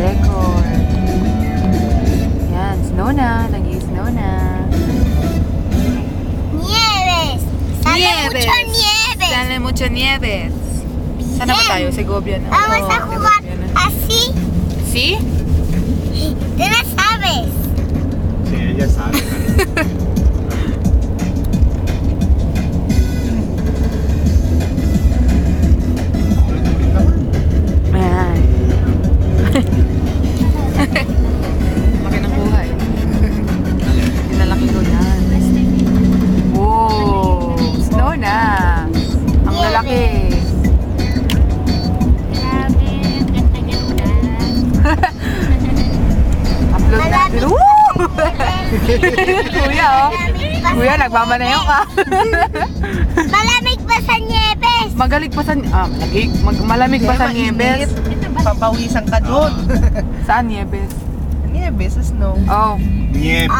record. Yan, snow na. Nag-i-snow na. Nieves. Sale mucho nieves. Sale mucho nieves. Sana ba tayo? Segovia na. Vamos a jugar Segovia na. así. ¿Sí? Tú no sabes. Sí, ella sabe. Ayan. Laki ng buhay. Pinalaki ko yan. Wow! Snow na! Ang lalaki! Grabe, ganda-ganda. Upload natin. Malamig. Woo! Kuya, oh. Kuya, nagmamaneho ka. Malamig pa sa nieves. Magalig pa sa... malamig pa sa Nieves. Papawisan ka doon. Saan Nieves? Nieves sa snow. Oh. Nieve.